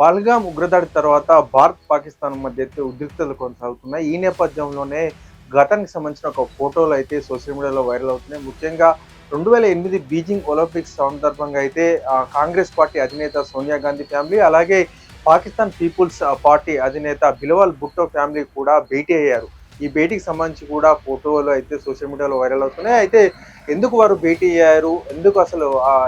పహల్గామ్ ఉగ్రదాడి తర్వాత భారత్, పాకిస్తాన్ మధ్య అయితే ఉద్రిక్తతలు కొనసాగుతున్నాయి. ఈ నేపథ్యంలోనే ఘటనకి సంబంధించిన ఒక ఫోటోలు అయితే సోషల్ మీడియాలో వైరల్ అవుతున్నాయి. ముఖ్యంగా 2008 బీజింగ్ ఒలింపిక్స్ సందర్భంగా అయితే కాంగ్రెస్ పార్టీ అధినేత సోనియా గాంధీ ఫ్యామిలీ, అలాగే పాకిస్తాన్ పీపుల్స్ పార్టీ అధినేత బిలవల్ భుట్టో ఫ్యామిలీ కూడా భేటీ అయ్యారు. ఈ భేటీకి సంబంధించి కూడా ఫోటోలు అయితే సోషల్ మీడియాలో వైరల్ అవుతున్నాయి. అయితే ఎందుకు వారు భేటీ అయ్యారు? ఎందుకు అసలు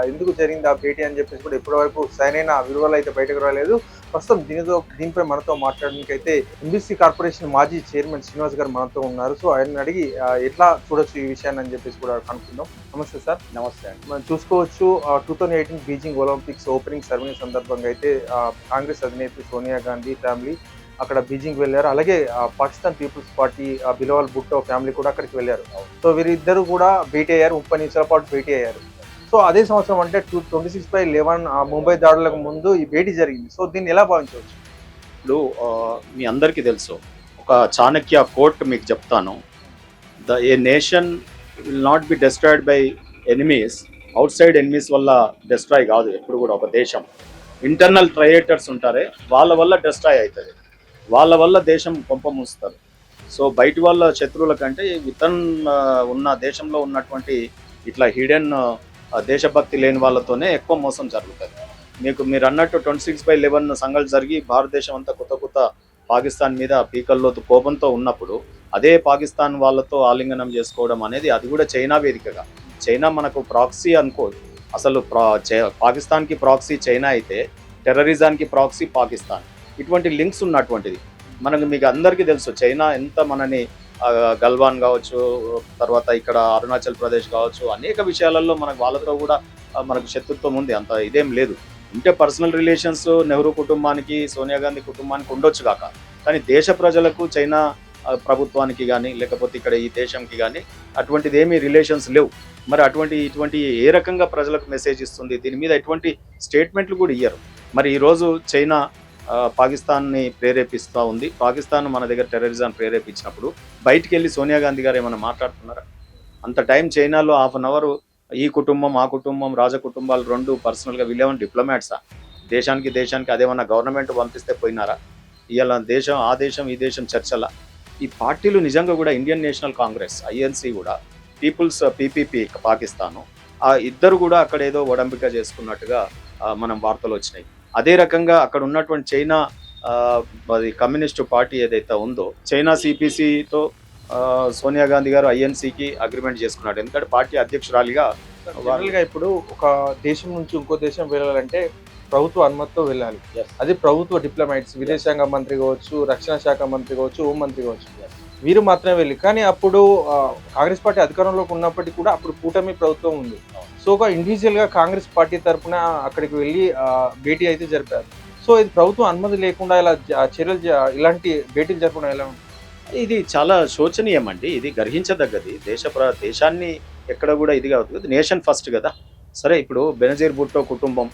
ఎందుకు జరిగింది ఆ భేటీ అని చెప్పేసి కూడా ఇప్పటివరకు సరైన వివరాలు అయితే బయటకు రాలేదు. ప్రస్తుతం దీనిపై మనతో మాట్లాడడానికైతే ఎంబీసీ కార్పొరేషన్ మాజీ చైర్మన్ శ్రీనివాస్ గారు మనతో ఉన్నారు. సో ఆయన్ని అడిగి ఎట్లా చూడొచ్చు ఈ విషయాన్ని అని చెప్పేసి కూడా కనుక్కుందాం. నమస్తే సార్. నమస్తే అండి. మనం చూసుకోవచ్చు 2018 బీజింగ్ ఒలింపిక్స్ ఓపెనింగ్ సెరమనీ సందర్భంగా అయితే కాంగ్రెస్ అధినేత్రి సోనియా గాంధీ ఫ్యామిలీ అక్కడ బీజింగ్ వెళ్ళారు. అలాగే Pakistan peoples party Bilawal Bhutto family కూడా అక్కడికి వెళ్ళారు. సో వీరిద్దరు కూడా భేటీ అయ్యారు. 30 నిమిషాల పాటు భేటీ అయ్యారు. సో అదే సంవత్సరం అంటే 26/11 ముంబై దాడులకు ముందు ఈ భేటీ జరిగింది. సో దీన్ని ఎలా భావించవచ్చు? ఇప్పుడు మీ అందరికీ తెలుసు, ఒక చాణక్య కోట్ మీకు చెప్తాను. ఏ nation will not be destroyed by enemies, out side enemies వల్ల డెస్ట్రాయ్ కాదు. ఎప్పుడు కూడా ఒక దేశం ఇంటర్నల్ ట్రయేటర్స్ ఉంటారే, వాళ్ళ వల్ల డెస్ట్రాయ్ అవుతుంది. వాళ్ళ వల్ల దేశం కొంపమూస్తారు. సో బయటి వాళ్ళ శత్రువుల కంటే వితన్ ఉన్న దేశంలో ఉన్నటువంటి ఇట్లా హిడెన్ దేశభక్తి లేని వాళ్ళతోనే ఎక్కువ మోసం జరుగుతుంది. మీరు అన్నట్టు 26/11 సంఘటన జరిగి భారతదేశం అంతా కొత్త పాకిస్తాన్ మీద పీకల్లోతు కోపంతో ఉన్నప్పుడు అదే పాకిస్తాన్ వాళ్ళతో ఆలింగనం చేసుకోవడం అనేది, అది కూడా చైనా వేదికగా. చైనా మనకు ప్రాక్సీ అనుకోదు. అసలు పాకిస్తాన్కి ప్రాక్సీ చైనా అయితే టెర్రరిజానికి ప్రాక్సీ పాకిస్తాన్. ఇటువంటి లింక్స్ ఉన్నటువంటిది మీకు అందరికీ తెలుసు. చైనా ఎంత మనని గల్వాన్ కావచ్చు, తర్వాత ఇక్కడ అరుణాచల్ ప్రదేశ్ కావచ్చు, అనేక విషయాలలో మనకు వాళ్ళతో కూడా మనకు శత్రుత్వం ఉంది. అంత ఇదేం లేదు. ఉంటే పర్సనల్ రిలేషన్స్ నెహ్రూ కుటుంబానికి, సోనియా గాంధీ కుటుంబానికి ఉండొచ్చు కాక, కానీ దేశ ప్రజలకు చైనా ప్రభుత్వానికి కానీ లేకపోతే ఇక్కడ ఈ దేశంకి కానీ అటువంటిది ఏమీ రిలేషన్స్ లేవు. మరి ఇటువంటి ఏ రకంగా ప్రజలకు మెసేజ్ ఇస్తుంది? దీని మీద ఎటువంటి స్టేట్మెంట్లు కూడా ఇయ్యరు. మరి ఈరోజు చైనా పాకిస్తాన్ని ప్రేరేపిస్తూ ఉంది. పాకిస్తాన్ మన దగ్గర టెర్రరిజాన్ని ప్రేరేపించినప్పుడు బయటికి వెళ్ళి సోనియా గాంధీ గారు ఏమైనా మాట్లాడుతున్నారా? అంత టైం చైనాలో హాఫ్ అన్ అవర్ ఈ కుటుంబం ఆ కుటుంబం రాజకుటుంబాలు రెండు పర్సనల్గా వీళ్ళేమన్నా డిప్లొమాట్సా? దేశానికి అదేమన్నా గవర్నమెంట్ పంపిస్తే పోయినారా? ఇవాళ దేశం ఆ దేశం ఈ దేశం చర్చల ఈ పార్టీలు నిజంగా కూడా ఇండియన్ నేషనల్ కాంగ్రెస్ ఐఎన్సీ కూడా పీపుల్స్ పీపీపీ పాకిస్తాను ఆ ఇద్దరు కూడా అక్కడ ఏదో ఒడంబిక చేసుకున్నట్టుగా మనం వార్తలు వచ్చినాయి. అదే రకంగా అక్కడ ఉన్నటువంటి చైనా కమ్యూనిస్టు పార్టీ ఏదైతే ఉందో, చైనా సిపిసితో సోనియా గాంధీ గారు ఐఎన్సీకి అగ్రిమెంట్ చేసుకున్నాడు. ఎందుకంటే పార్టీ అధ్యక్షురాలిగా ఇప్పుడు ఒక దేశం నుంచి ఇంకో దేశం వెళ్ళాలంటే ప్రభుత్వ అనుమతితో వెళ్ళాలి. అది ప్రభుత్వ డిప్లొమాట్స్, విదేశాంగ మంత్రి కావచ్చు, రక్షణ శాఖ మంత్రి కావచ్చు, హోం మంత్రి కావచ్చు, వీరు మాత్రమే వెళ్ళి. కానీ అప్పుడు కాంగ్రెస్ పార్టీ అధికారంలోకి ఉన్నప్పటికీ కూడా అప్పుడు కూటమి ప్రభుత్వం ఉంది. సో ఒక ఇండివిజువల్ గా కాంగ్రెస్ పార్టీ తరఫున అక్కడికి వెళ్ళి భేటీ అయితే జరిపారు. సో ఇది ప్రభుత్వం అనుమతి లేకుండా ఇలా చర్యలు ఇలాంటి భేటీలు జరపడం ఎలా ఉంది? ఇది చాలా శోచనీయం అండి. ఇది గర్హించదగ్గది. దేశాన్ని ఎక్కడ కూడా ఇది కాదు. నేషన్ ఫస్ట్ కదా. సరే, ఇప్పుడు బెనజీర్ భుట్టో కుటుంబం,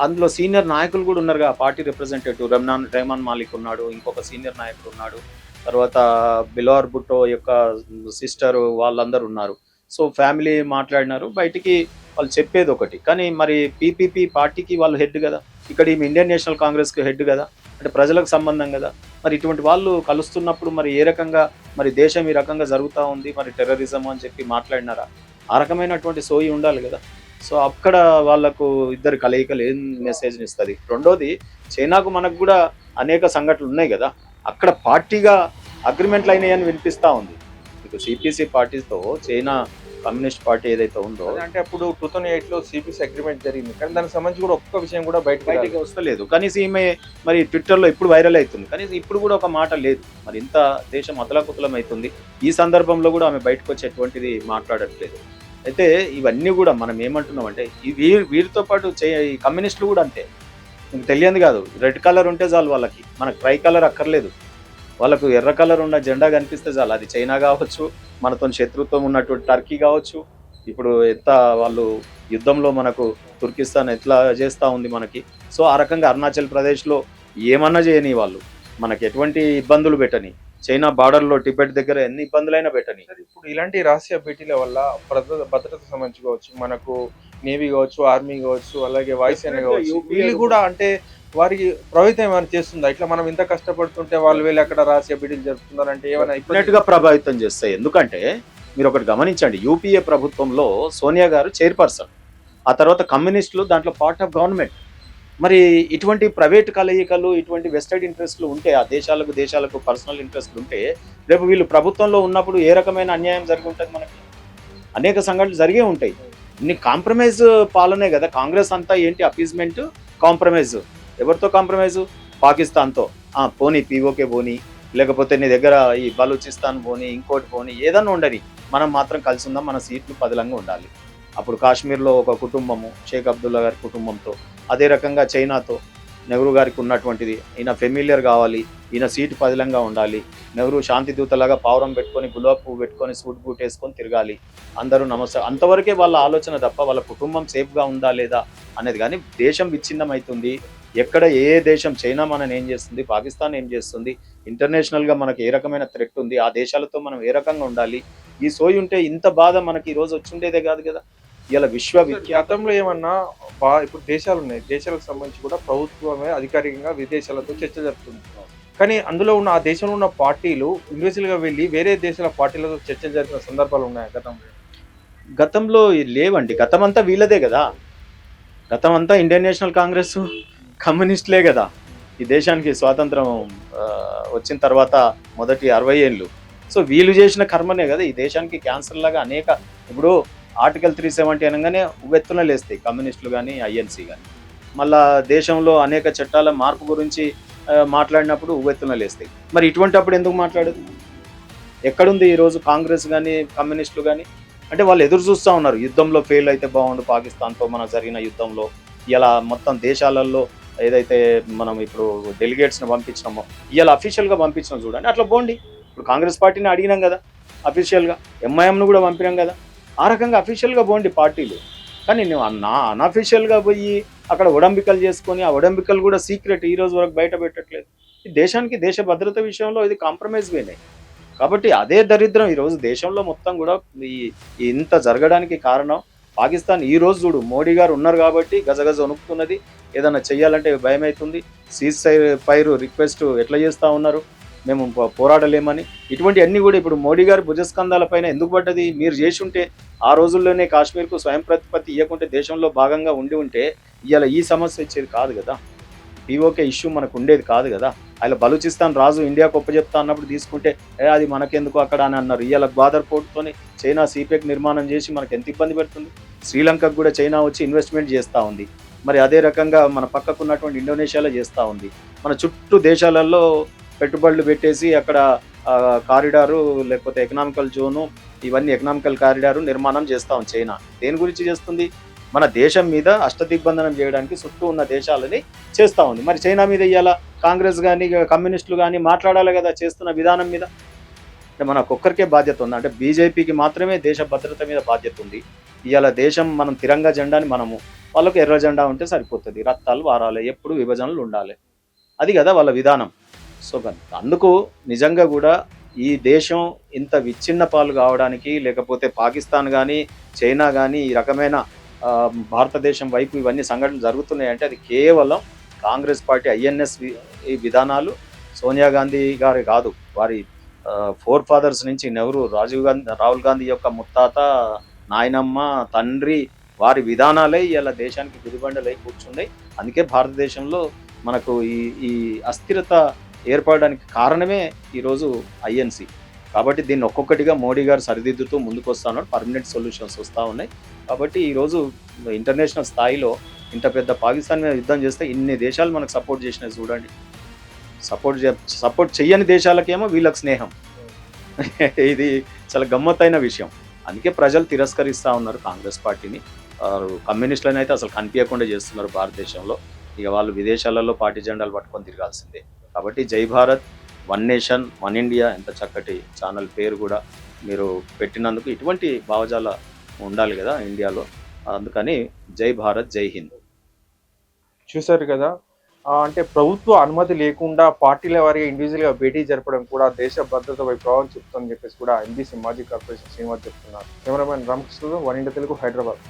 అందులో సీనియర్ నాయకులు కూడా ఉన్నారు. పార్టీ రిప్రజెంటేటివ్ రెహమాన్ మాలిక్ ఉన్నాడు, ఇంకొక సీనియర్ నాయకుడు ఉన్నాడు, తర్వాత బిలవల్ భుట్టో యొక్క సిస్టర్, వాళ్ళందరూ ఉన్నారు. సో ఫ్యామిలీ మాట్లాడినారు. బయటికి వాళ్ళు చెప్పేది ఒకటి, కానీ మరి పీపీపీ పార్టీకి వాళ్ళు హెడ్ కదా, ఇక్కడ ఈ ఇండియన్ నేషనల్ కాంగ్రెస్కి హెడ్ కదా, అంటే ప్రజలకు సంబంధం కదా. మరి ఇటువంటి వాళ్ళు కలుస్తున్నప్పుడు మరి ఏ రకంగా మరి దేశం ఈ రకంగా జరుగుతూ ఉంది, మరి టెర్రరిజం అని చెప్పి మాట్లాడినారా? ఆ రకమైనటువంటి సోయి ఉండాలి కదా. సో అక్కడ వాళ్ళకు ఇద్దరు కలయికలు ఏం మెసేజ్ని ఇస్తుంది? రెండోది, చైనాకు మనకు కూడా అనేక సంఘటనలు ఉన్నాయి కదా. అక్కడ పార్టీగా అగ్రిమెంట్లు అయినాయని వినిపిస్తూ ఉంది. మీకు సిపిసి పార్టీతో చైనా కమ్యూనిస్ట్ పార్టీ ఏదైతే ఉందో, అంటే అప్పుడు 2008లో సిపిసి అగ్రిమెంట్ జరిగింది, కానీ దానికి సంబంధించి కూడా ఒక్క విషయం కూడా బయటకి వస్తలేదు. కనీసం ఈమె మరి ట్విట్టర్లో ఇప్పుడు వైరల్ అవుతుంది, కనీసం ఇప్పుడు కూడా ఒక మాట లేదు. మరి ఇంత దేశం అతలాకుతలం అవుతుంది, ఈ సందర్భంలో కూడా ఆమె బయటకు వచ్చి ఎటువంటిది మాట్లాడట్లేదు. అయితే ఇవన్నీ కూడా మనం ఏమంటున్నాం అంటే, వీరితో పాటు ఈ కమ్యూనిస్టులు కూడా అంతే. మీకు తెలియదు కాదు, రెడ్ కలర్ ఉంటే చాలు వాళ్ళకి, మనకు ట్రై కలర్ అక్కర్లేదు. వాళ్ళకు ఎర్ర కలర్ ఉన్న జెండా కనిపిస్తే చాలు. అది చైనా కావచ్చు, మనతో శత్రుత్వం ఉన్నటువంటి టర్కీ కావచ్చు. ఇప్పుడు ఎంత వాళ్ళు యుద్ధంలో మనకు తుర్కిస్తాన్ ఎట్లా చేస్తూ ఉంది మనకి. సో ఆ రకంగా అరుణాచల్ ప్రదేశ్లో ఏమన్నా చేయని వాళ్ళు, మనకి ఎటువంటి ఇబ్బందులు పెట్టని, చైనా బార్డర్లో టిబెట్ దగ్గర ఎన్ని ఇబ్బందులైనా పెట్టని. సార్, ఇప్పుడు ఇలాంటి రహస్య భేటీల వల్ల భద్రత సంబంధించి కావచ్చు, మనకు నేవీ కావచ్చు, ఆర్మీ కావచ్చు, అలాగే వాయుసేన Definitely కావచ్చు, UPA వీళ్ళు కూడా అంటే వారికి ప్రభావితం ఏమైనా చేస్తుందా? ఇట్లా మనం ఇంత కష్టపడుతుంటే వాళ్ళు వెళ్ళి అక్కడ రహస్య భేటీలు జరుపుతున్నారంటే ఏమైనా డెఫినెట్ గా ప్రభావితం చేస్తాయి. ఎందుకంటే మీరు ఒకటి గమనించండి, యూపీఏ ప్రభుత్వంలో సోనియా గారు చైర్పర్సన్, ఆ తర్వాత కమ్యూనిస్టులు దాంట్లో పార్ట్ ఆఫ్ గవర్నమెంట్. మరి ఇటువంటి ప్రైవేట్ కలయికలు, ఇటువంటి వెస్టెడ్ ఇంట్రెస్ట్లు ఉంటే, ఆ దేశాలకు పర్సనల్ ఇంట్రెస్ట్లు ఉంటే, రేపు వీళ్ళు ప్రభుత్వంలో ఉన్నప్పుడు ఏ రకమైన అన్యాయం జరిగి ఉంటుంది మనకి? అనేక సంఘటనలు జరిగే ఉంటాయి. ఇన్ని కాంప్రమైజ్ పాలనే కదా. కాంగ్రెస్ అంతా ఏంటి? Appeasement, compromise. ఎవరితో కాంప్రమైజ్? పాకిస్తాన్తో. పోనీ పీఓకే పోనీ, లేకపోతే నీ దగ్గర ఈ బలూచిస్తాన్ పోనీ, ఇంకోటి పోనీ, ఏదన్నా ఉండని, మనం మాత్రం కలిసి ఉందాం, మన సీట్లు పదిలంగా ఉండాలి. అప్పుడు కాశ్మీర్లో ఒక కుటుంబము, షేక్ అబ్దుల్లా గారి కుటుంబంతో, అదే రకంగా చైనాతో నెహ్రూ గారికి ఉన్నటువంటిది, ఈయన ఫెమిలియర్ కావాలి, ఈయన సీటు పదిలంగా ఉండాలి, నెహ్రూ శాంతి దూతలాగా పావురం పెట్టుకొని, గులాబ్ పువ్వు పెట్టుకొని, సూట్ బూట్ వేసుకొని తిరగాలి, అందరూ నమస్తే, అంతవరకే వాళ్ళ ఆలోచన తప్ప వాళ్ళ కుటుంబం సేఫ్గా ఉందా లేదా అనేది. కానీ దేశం విచ్ఛిన్నం అవుతుంది. ఎక్కడ ఏ దేశం, చైనా మనని ఏం చేస్తుంది, పాకిస్తాన్ ఏం చేస్తుంది, ఇంటర్నేషనల్గా మనకి ఏ రకమైన థ్రెట్ ఉంది, ఆ దేశాలతో మనం ఏ రకంగా ఉండాలి, ఈ సోయి ఉంటే ఇంత బాధ మనకి ఈ రోజు వచ్చుండేదే కాదు కదా. ఇలా గతంలో ఏమన్నా ఇప్పుడు దేశాలు ఉన్నాయి, దేశాలకు సంబంధించి కూడా ప్రభుత్వమే అధికారికంగా విదేశాలతో చర్చ జరుపుతుంది. కానీ అందులో ఉన్న ఆ దేశంలో ఉన్న పార్టీలు ఇండివిజువల్ గా వెళ్ళి వేరే దేశాల పార్టీలతో చర్చ జరిపిన సందర్భాలు ఉన్నాయి గతంలో లేవండి. గతమంతా వీళ్ళదే కదా. గతమంతా ఇండియన్ నేషనల్ కాంగ్రెస్, కమ్యూనిస్టులే కదా. ఈ దేశానికి స్వాతంత్రం వచ్చిన తర్వాత మొదటి 60 ఏళ్ళు. సో వీళ్ళు చేసిన కర్మనే కదా ఈ దేశానికి క్యాన్సర్ లాగా అనేక. ఇప్పుడు ఆర్టికల్ 370 అనగానే ఉవ్వెత్తున లేస్తాయి కమ్యూనిస్టులు కానీ, ఐఎన్సీ కానీ. మళ్ళా దేశంలో అనేక చట్టాల మార్పు గురించి మాట్లాడినప్పుడు ఉవ్వెత్తున లేస్తాయి. మరి ఇటువంటి అప్పుడు ఎందుకు మాట్లాడదు? ఎక్కడుంది ఈరోజు కాంగ్రెస్ కానీ, కమ్యూనిస్టులు కానీ? అంటే వాళ్ళు ఎదురు చూస్తూ ఉన్నారు, యుద్ధంలో ఫెయిల్ అయితే బాగుండు, పాకిస్తాన్తో మన జరిగిన యుద్ధంలో ఇలా మొత్తం దేశాలలో ఏదైతే మనం ఇప్పుడు డెలిగేట్స్ని పంపించినామో, ఇలా అఫీషియల్గా పంపించినాం చూడండి, అట్లా పోండి. ఇప్పుడు కాంగ్రెస్ పార్టీని అడిగినాం కదా అఫీషియల్గా, ఎంఐఎంను కూడా పంపినాం కదా, ఆ రకంగా అఫీషియల్గా పోండి పార్టీలు. కానీ నువ్వు అన్అఫీషియల్గా పోయి అక్కడ ఒడంబికలు చేసుకొని, ఆ ఒడంబికలు కూడా సీక్రెట్ ఈ రోజు వరకు బయట పెట్టట్లేదు. ఈ దేశానికి, దేశ భద్రత విషయంలో ఇది కాంప్రమైజ్ వేనే. కాబట్టి అదే దరిద్రం ఈరోజు దేశంలో మొత్తం కూడా ఇంత జరగడానికి కారణం పాకిస్తాన్. ఈ రోజు చూడు, మోడీ గారు ఉన్నారు కాబట్టి గజగజ వణుకుతున్నది, ఏదైనా చెయ్యాలంటే భయం అవుతుంది. సీజ్ ఫైర్ రిక్వెస్ట్ ఎట్లా చేస్తూ ఉన్నారు, మేము పోరాడలేమని. ఇటువంటి అన్నీ కూడా ఇప్పుడు మోడీ గారి భుజస్కంధాల పైన ఎందుకు పడ్డది? మీరు చేసి ఉంటే, ఆ రోజుల్లోనే కాశ్మీర్కు స్వయం ప్రతిపత్తి ఇవ్వకుంటే, దేశంలో భాగంగా ఉండి ఉంటే ఇవాళ ఈ సమస్య వచ్చేది కాదు కదా, పీఓకే ఇష్యూ మనకు ఉండేది కాదు కదా. అలా బలూచిస్తాన్ రాజు ఇండియాకు ఒప్పచెప్తా అన్నప్పుడు తీసుకుంటే అది మనకెందుకు అక్కడ అని అన్నారు. ఇవాళ బాదర్ పోర్టుతోని చైనా సీపెక్ నిర్మాణం చేసి మనకు ఎంత ఇబ్బంది పెడుతుంది. శ్రీలంకకు కూడా చైనా వచ్చి ఇన్వెస్ట్మెంట్ చేస్తూ ఉంది. మరి అదే రకంగా మన పక్కకున్నటువంటి ఇండోనేషియాలో చేస్తూ ఉంది. మన చుట్టూ దేశాలలో పెట్టుబడులు పెట్టేసి అక్కడ కారిడారు, లేకపోతే ఎకనామికల్ జోను, ఇవన్నీ ఎకనామికల్ కారిడారు నిర్మాణం చేస్తూ ఉంది చైనా. దేని గురించి చేస్తుంది? మన దేశం మీద అష్టదిగ్బంధనం చేయడానికి చుట్టూ ఉన్న దేశాలని చేస్తూ ఉంది. మరి చైనా మీద ఇవాళ కాంగ్రెస్ కానీ, కమ్యూనిస్టులు కానీ మాట్లాడాలి కదా చేస్తున్న విధానం మీద. అంటే మనకొక్కరికే బాధ్యత ఉంది, అంటే బీజేపీకి మాత్రమే దేశ భద్రత మీద బాధ్యత ఉంది. ఇవాళ దేశం మనం తిరంగా జెండాని మనము, వాళ్ళకు ఎర్ర జెండా ఉంటే సరిపోతుంది, రక్తాలు వారాలి, ఎప్పుడు విభజనలు ఉండాలి, అది కదా వాళ్ళ విధానం. సో అందుకు నిజంగా కూడా ఈ దేశం ఇంత విచ్ఛిన్న పాలు కావడానికి, లేకపోతే పాకిస్తాన్ కానీ, చైనా కానీ ఈ రకమైన భారతదేశం వైపు ఇవన్నీ సంఘటనలు జరుగుతున్నాయంటే అది కేవలం కాంగ్రెస్ పార్టీ ఐఎన్ఎస్ ఈ విధానాలు, సోనియా గాంధీ గారి కాదు, వారి ఫోర్ ఫాదర్స్ నుంచి నెహ్రూ, రాహుల్ గాంధీ యొక్క ముత్తాత, నాయనమ్మ, తండ్రి, వారి విధానాలే ఇలా దేశానికి గుదిబండలై కూర్చున్నాయి. అందుకే భారతదేశంలో మనకు ఈ అస్థిరత ఏర్పడడానికి కారణమే ఈరోజు ఐఎన్సీ. కాబట్టి దీన్ని ఒక్కొక్కటిగా మోడీ గారు సరిదిద్దుతూ ముందుకు వస్తూ ఉన్నారు, పర్మనెంట్ సొల్యూషన్స్ వస్తూ ఉన్నాయి. కాబట్టి ఈరోజు ఇంటర్నేషనల్ స్థాయిలో ఇంత పెద్ద పాకిస్తాన్ మీద యుద్ధం చేస్తే ఇన్ని దేశాలు మనకు సపోర్ట్ చేసినాయి చూడండి. సపోర్ట్ చెయ్యని దేశాలకేమో వీళ్ళకి స్నేహం. ఇది చాలా గమ్మత్తైన విషయం. అందుకే ప్రజలు తిరస్కరిస్తూ ఉన్నారు కాంగ్రెస్ పార్టీని. కమ్యూనిస్టులను అయితే అసలు కనిపించకుండా చేస్తున్నారు భారతదేశంలో. ఇక వాళ్ళు విదేశాలలో పార్టీ జెండాలు పట్టుకొని తిరగాల్సిందే. కాబట్టి జై Bharat, one nation one India, ఎంత చక్కటి ఛానల్ పేరు కూడా మీరు పెట్టినందుకు. ఇటువంటి భావజాల ఉండాలి కదా ఇండియాలో. అందుకని జై భారత్, జై హింద్. చూశారు కదా, అంటే ప్రభుత్వ అనుమతి లేకుండా పార్టీల వారిగా ఇండివిజువల్గా భేటీ జరపడం కూడా దేశ భద్రతపై ప్రభావం చూపుతుందని చెప్పేసి కూడా ఎంబీసీ మాజీ కార్పొరేషన్ శ్రీనివాస్ చెప్తున్నారు. కెమెరామెన్ రామకృష్ణతో వన్ ఇండియా తెలుగు, హైదరాబాద్.